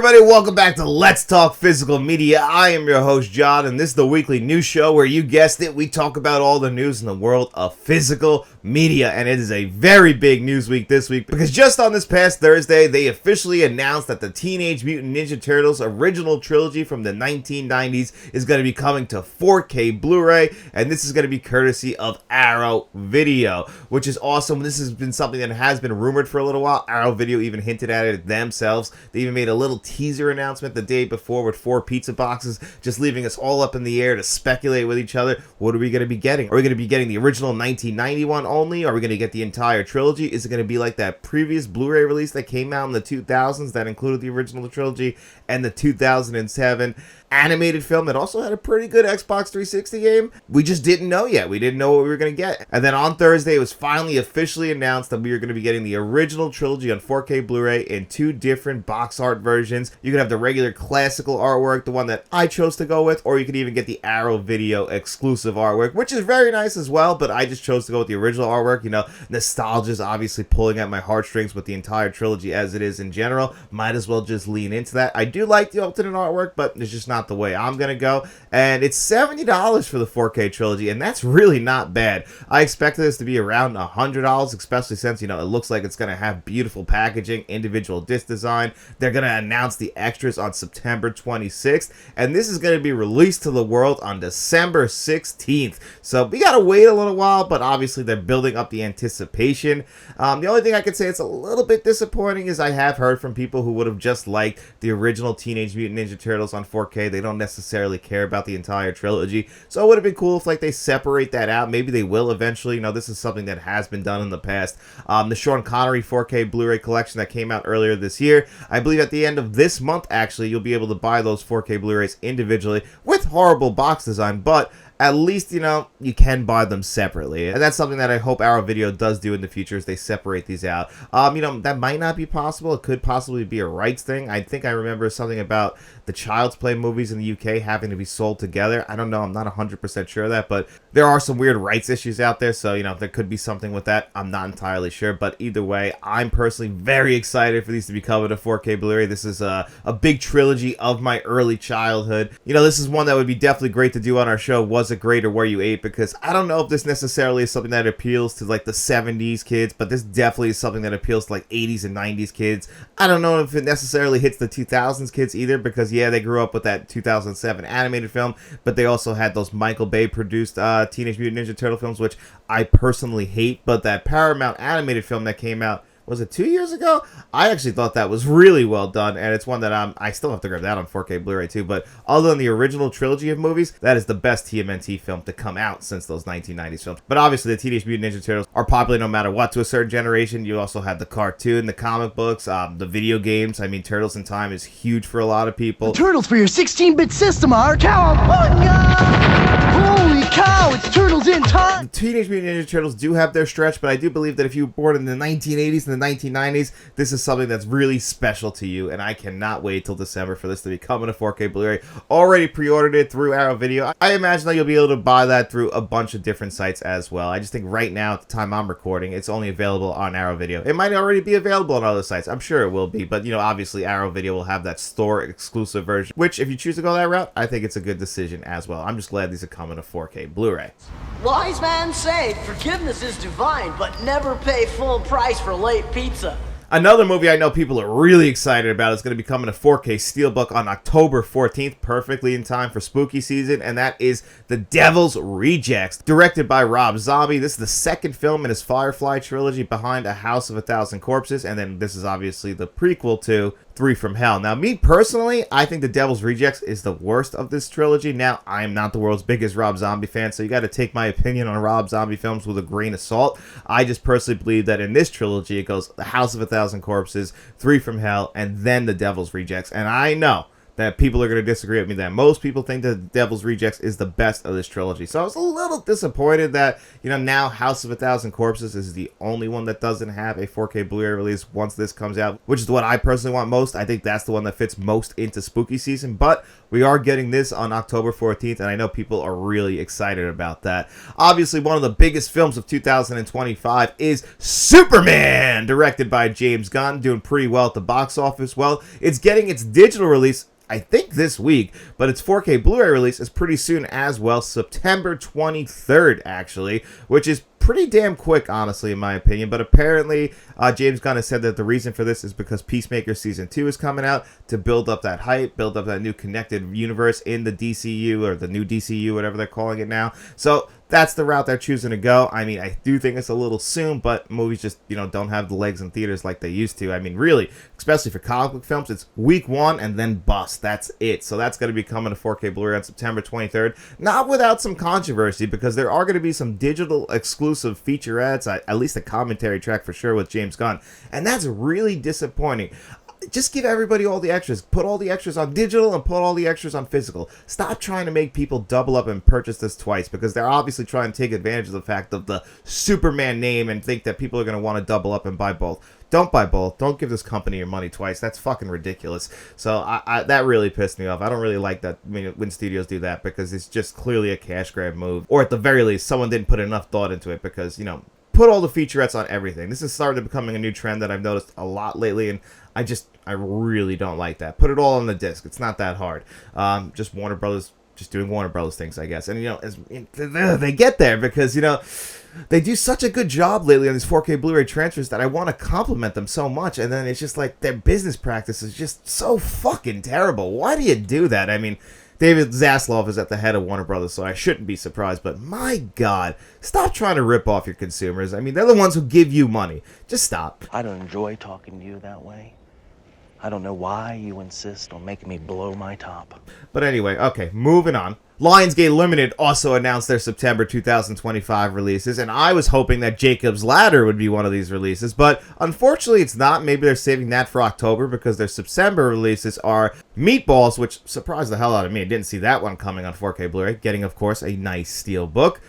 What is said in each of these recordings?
everybody, welcome back to Let's Talk Physical Media. I am your host, John, and this is the weekly news show where you guessed it, we talk about all the news in the world of physical media. And it is a very big news week this week because just on this past Thursday, they officially announced that the Teenage Mutant Ninja Turtles original trilogy from the 1990s is going to be coming to 4K Blu-ray, and this is going to be courtesy of Arrow Video, which is awesome. This has been something that has been rumored for a little while. Arrow Video even hinted at it themselves. They even made a little teaser announcement the day before with 4 pizza boxes, just leaving us all up in the air to speculate with each other. What are we going to be getting? Are we going to be getting the original 1991 only? Are we going to get the entire trilogy? Is it going to be like that previous Blu-ray release that came out in the 2000s that included the original trilogy and the 2007 animated film that also had a pretty good Xbox 360 game? We just didn't know yet. We didn't know what we were going to get. And then on Thursday, it was finally officially announced that we were going to be getting the original trilogy on 4K Blu-ray in 2 different box art versions. You could have the regular classical artwork, the one that I chose to go with, or you could even get the Arrow Video exclusive artwork, which is very nice as well, but I just chose to go with the original artwork. You know, nostalgia is obviously pulling at my heartstrings with the entire trilogy as it is in general. Might as well just lean into that. I do like the alternate artwork, but it's just not the way I'm gonna go. And it's $70 for the 4K trilogy, and that's really not bad. I expected this to be around $100, especially since, you know, it looks like it's gonna have beautiful packaging, individual disc design. They're gonna announce the extras on September 26th, and this is gonna be released to the world on December 16th. So we gotta wait a little while, but obviously they're building up the anticipation. The only thing I could say it's a little bit disappointing is I have heard from people who would have just liked the original Teenage Mutant Ninja Turtles on 4K. They don't necessarily care about the entire trilogy, so it would have been cool if like they separate that out. Maybe they will eventually. You know, this is something that has been done in the past. The Sean Connery 4K Blu-ray collection that came out earlier this year, I believe at the end of this month actually you'll be able to buy those 4K Blu-rays individually with horrible box design, but at least, you know, you can buy them separately. And that's something that I hope Arrow Video does do in the future, is they separate these out. You know, that might not be possible. It could possibly be a rights thing. I think I remember something about the Child's Play movies in the UK having to be sold together. I don't know. I'm not 100% sure of that, but there are some weird rights issues out there. So, you know, there could be something with that. I'm not entirely sure. But either way, I'm personally very excited for these to be coming to 4K Blu-ray. This is a big trilogy of my early childhood. You know, this is one that would be definitely great to do on our show. Was it great or were you 8? Because I don't know if this necessarily is something that appeals to like the 70s kids, but this definitely is something that appeals to like 80s and 90s kids. I don't know if it necessarily hits the 2000s kids either, because yeah, they grew up with that 2007 animated film, but they also had those Michael Bay produced Teenage Mutant Ninja Turtle films, which I personally hate. But that Paramount animated film that came out, was it 2 years ago? I actually thought that was really well done, and it's one that I still have to grab that on 4K Blu-ray too. But other than the original trilogy of movies, that is the best TMNT film to come out since those 1990s films. But obviously, the Teenage Mutant Ninja Turtles are popular no matter what to a certain generation. You also have the cartoon, the comic books, the video games. I mean, Turtles in Time is huge for a lot of people. The Turtles for your 16-bit system are cowabunga! Holy cow, it's Turtles in Time! The Teenage Mutant Ninja Turtles do have their stretch, but I do believe that if you were born in the 1980s and the 1990s, this is something that's really special to you, and I cannot wait till December for this to be coming to 4K Blu-ray. Already pre-ordered it through Arrow Video. I imagine that you'll be able to buy that through a bunch of different sites as well. I just think right now, at the time I'm recording, it's only available on Arrow Video. It might already be available on other sites. I'm sure it will be, but you know, obviously Arrow Video will have that store exclusive version, which if you choose to go that route, I think it's a good decision as well. I'm just glad these are coming to 4K Blu-ray. Wise man say, forgiveness is divine, but never pay full price for late pizza. Another movie I know people are really excited about is going to be coming to 4K Steelbook on October 14th, perfectly in time for spooky season, and that is The Devil's Rejects, directed by Rob Zombie. This is the second film in his Firefly trilogy behind A House of a Thousand Corpses, and then this is obviously the prequel to 3 from Hell. Now, me personally, I think The Devil's Rejects is the worst of this trilogy. Now, I am not the world's biggest Rob Zombie fan, so you got to take my opinion on Rob Zombie films with a grain of salt. I just personally believe that in this trilogy, it goes The House of a Thousand Corpses, 3 from Hell, and then The Devil's Rejects. And I know that people are going to disagree with me that most people think that Devil's Rejects is the best of this trilogy. So I was a little disappointed that, now House of a Thousand Corpses is the only one that doesn't have a 4K Blu-ray release once this comes out, which is what I personally want most. I think that's the one that fits most into spooky season, but we are getting this on October 14th, and I know people are really excited about that. Obviously, one of the biggest films of 2025 is Superman, directed by James Gunn, doing pretty well at the box office. Well, it's getting its digital release, I think this week, but its 4K Blu-ray release is pretty soon as well, September 23rd, actually, which is pretty damn quick, honestly, in my opinion. But apparently, James Gunn has said that the reason for this is because Peacemaker Season 2 is coming out to build up that hype, build up that new connected universe in the DCU, or the new DCU, whatever they're calling it now. So that's the route they're choosing to go. I mean, I do think it's a little soon, but movies just, don't have the legs in theaters like they used to. I mean, really, especially for comic book films, it's week 1 and then bust. That's it. So that's going to be coming to 4K Blu-ray on September 23rd. Not without some controversy, because there are going to be some digital exclusive featurettes, at least a commentary track for sure with James Gunn. And that's really disappointing. Just give everybody all the extras. Put all the extras on digital and put all the extras on physical. Stop trying to make people double up and purchase this twice, because they're obviously trying to take advantage of the fact of the Superman name and think that people are going to want to double up and buy both. Don't buy both. Don't give this company your money twice. That's fucking ridiculous. So that really pissed me off. I don't really like that when studios do that, because it's just clearly a cash grab move. Or at the very least, someone didn't put enough thought into it, because, put all the featurettes on everything. This is starting to becoming a new trend that I've noticed a lot lately, and I really don't like that. Put it all on the disc. It's not that hard. Just Warner Brothers, just doing Warner Brothers things, I guess. And, they get there because, they do such a good job lately on these 4K Blu-ray transfers that I want to compliment them so much. And then it's just like their business practice is just so fucking terrible. Why do you do that? I mean, David Zaslav is at the head of Warner Brothers, so I shouldn't be surprised. But my God, stop trying to rip off your consumers. I mean, they're the ones who give you money. Just stop. I don't enjoy talking to you that way. I don't know why you insist on making me blow my top. But anyway, okay, moving on. Lionsgate Limited also announced their September 2025 releases, and I was hoping that Jacob's Ladder would be one of these releases, but unfortunately it's not. Maybe they're saving that for October, because their September releases are Meatballs, which surprised the hell out of me. I didn't see that one coming on 4K Blu-ray, getting, of course, a nice steel book.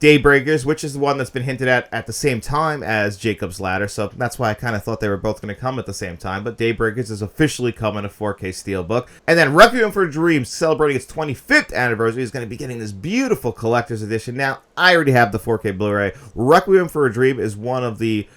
Daybreakers, which is the one that's been hinted at the same time as Jacob's Ladder, so that's why I kind of thought they were both going to come at the same time, but Daybreakers is officially coming to 4K Steelbook. And then Requiem for a Dream, celebrating its 25th anniversary, is going to be getting this beautiful collector's edition. Now, I already have the 4K Blu-ray. Requiem for a Dream is one of the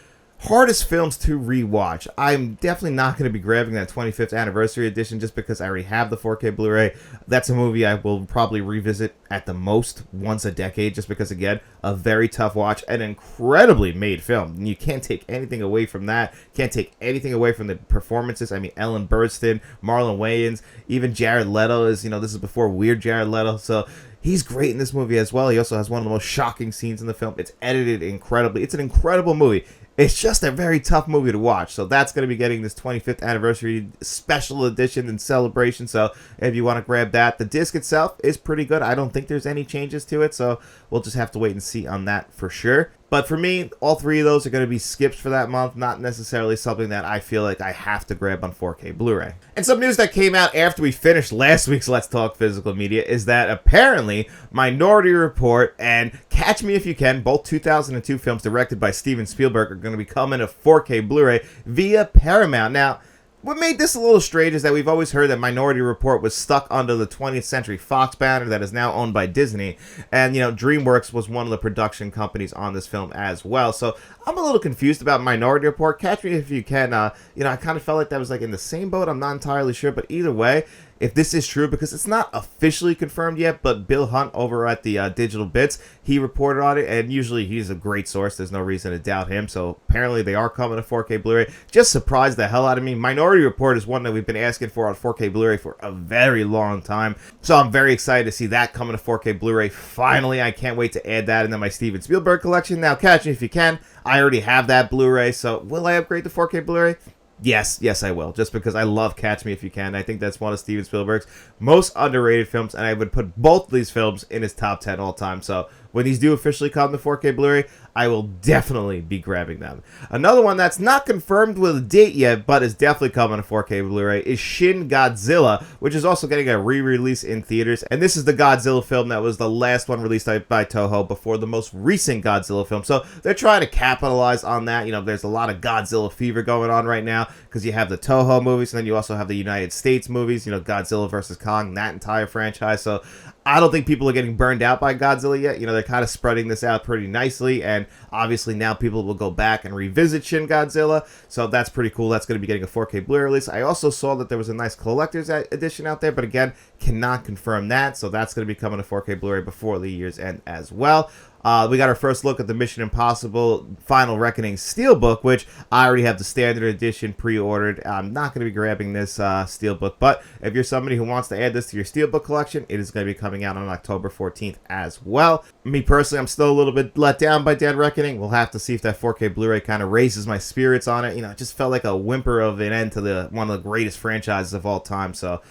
hardest films to rewatch. I'm definitely not going to be grabbing that 25th anniversary edition just because I already have the 4K Blu-ray. That's a movie I will probably revisit at the most once a decade, just because, again, a very tough watch, an incredibly made film. And you can't take anything away from that. Can't take anything away from the performances. I mean, Ellen Burstyn, Marlon Wayans, even Jared Leto is, this is before Weird Jared Leto, so he's great in this movie as well. He also has one of the most shocking scenes in the film. It's edited incredibly. It's an incredible movie. It's just a very tough movie to watch. So that's going to be getting this 25th anniversary special edition and celebration. So if you want to grab that, the disc itself is pretty good. I don't think there's any changes to it. So we'll just have to wait and see on that for sure. But for me, all three of those are going to be skips for that month, not necessarily something that I feel like I have to grab on 4K Blu-ray. And some news that came out after we finished last week's Let's Talk Physical Media is that apparently Minority Report and Catch Me If You Can, both 2002 films directed by Steven Spielberg, are going to be coming to 4K Blu-ray via Paramount. Now, what made this a little strange is that we've always heard that Minority Report was stuck under the 20th Century Fox banner that is now owned by Disney. And, DreamWorks was one of the production companies on this film as well. So I'm a little confused about Minority Report. Catch Me If You Can, I kind of felt like that was like in the same boat. I'm not entirely sure. But either way, if this is true, because it's not officially confirmed yet, but Bill Hunt over at the Digital Bits, he reported on it, and usually he's a great source. There's no reason to doubt him, so apparently they are coming to 4K Blu-ray. Just surprised the hell out of me. Minority Report is one that we've been asking for on 4K Blu-ray for a very long time, so I'm very excited to see that coming to 4K Blu-ray. Finally, I can't wait to add that into my Steven Spielberg collection. Now, Catch Me If You Can, I already have that Blu-ray, so will I upgrade to 4K Blu-ray? Yes, I will, just because I love Catch Me If You Can. I think that's one of Steven Spielberg's most underrated films, and I would put both of these films in his top 10 all time, so when these do officially come to 4K Blu-ray, I will definitely be grabbing them. Another one that's not confirmed with a date yet, but is definitely coming to 4K Blu-ray is Shin Godzilla, which is also getting a re-release in theaters. And this is the Godzilla film that was the last one released by Toho before the most recent Godzilla film. So they're trying to capitalize on that. You know, there's a lot of Godzilla fever going on right now because you have the Toho movies and then you also have the United States movies, you know, Godzilla vs. Kong, that entire franchise. So I don't think people are getting burned out by Godzilla yet. You know, they're kind of spreading this out pretty nicely, and obviously now people will go back and revisit Shin Godzilla, so that's pretty cool. That's going to be getting a 4K Blu-ray release. I also saw that there was a nice collector's edition out there, but again, cannot confirm that, so that's going to be coming to 4K Blu-ray before the year's end as well. We got our first look at the Mission Impossible Final Reckoning Steelbook, which I already have the standard edition pre-ordered. I'm not going to be grabbing this Steelbook, but if you're somebody who wants to add this to your Steelbook collection, it is going to be coming out on October 14th as well. Me personally, I'm still a little bit let down by Dead Reckoning. We'll have to see if that 4K Blu-ray kind of raises my spirits on it. You know, it just felt like a whimper of an end to one of the greatest franchises of all time, so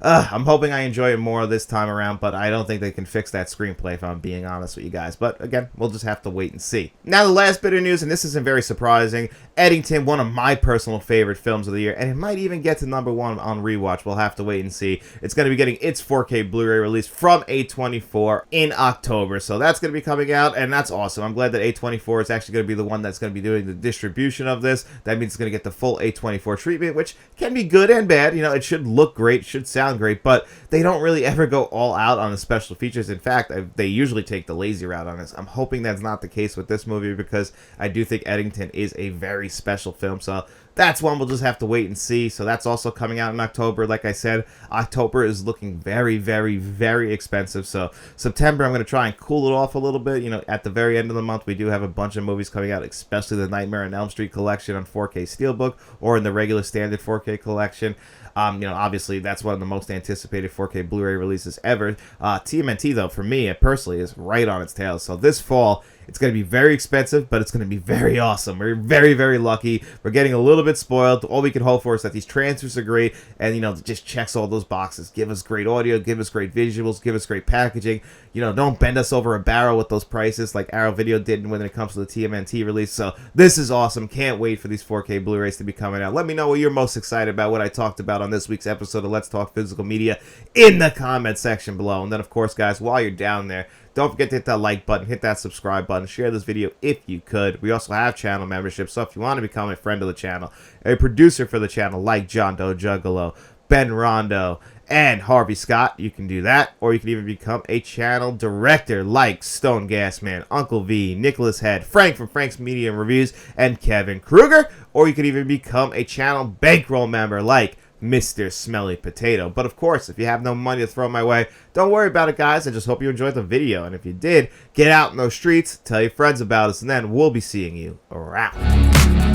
I'm hoping I enjoy it more this time around, but I don't think they can fix that screenplay if I'm being honest with you guys. But again, we'll just have to wait and see. Now the last bit of news, and this isn't very surprising, Eddington, one of my personal favorite films of the year, and it might even get to #1 on rewatch. We'll have to wait and see. It's going to be getting its 4K Blu-ray release from A24 in October, so that's going to be coming out, and that's awesome. I'm glad that A24 is actually going to be the one that's going to be doing the distribution of this. That means it's going to get the full A24 treatment, which can be good and bad. You know, it should look great, it should sound great, but they don't really ever go all out on the special features. In fact, they usually take the lazy route on this. I'm hoping that's not the case with this movie because I do think Eddington is a very special film, so that's one we'll just have to wait and see. So that's also coming out in October. Like I said, October is looking very, very, very expensive. So September, I'm going to try and cool it off a little bit. You know, at the very end of the month, we do have a bunch of movies coming out, especially the Nightmare on Elm Street collection on 4K Steelbook or in the regular standard 4K collection. You know, obviously, that's one of the most anticipated 4K Blu-ray releases ever. TMNT, though, for me, personally, is right on its tail. So this fall, it's going to be very expensive, but it's going to be very awesome. We're very, very lucky. We're getting a little bit spoiled. All we can hope for is that these transfers are great and, you know, just checks all those boxes. Give us great audio, give us great visuals, give us great packaging. You know, don't bend us over a barrel with those prices like Arrow Video did when it comes to the TMNT release. So this is awesome. Can't wait for these 4K Blu-rays to be coming out. Let me know what you're most excited about, what I talked about on this week's episode of Let's Talk Physical Media in the comment section below. And then, of course, guys, while you're down there, don't forget to hit that like button, hit that subscribe button, share this video if you could. We also have channel membership, so if you want to become a friend of the channel, a producer for the channel like John Doe Juggalo, Ben Rondo, and Harvey Scott, you can do that. Or you can even become a channel director like Stone Gasman, Uncle V, Nicholas Head, Frank from Frank's Media and Reviews, and Kevin Kruger. Or you can even become a channel bankroll member like Mr. Smelly Potato. But of course, if you have no money to throw my way, don't worry about it, guys. I just hope you enjoyed the video. And if you did, get out in those streets, tell your friends about us, and then we'll be seeing you around.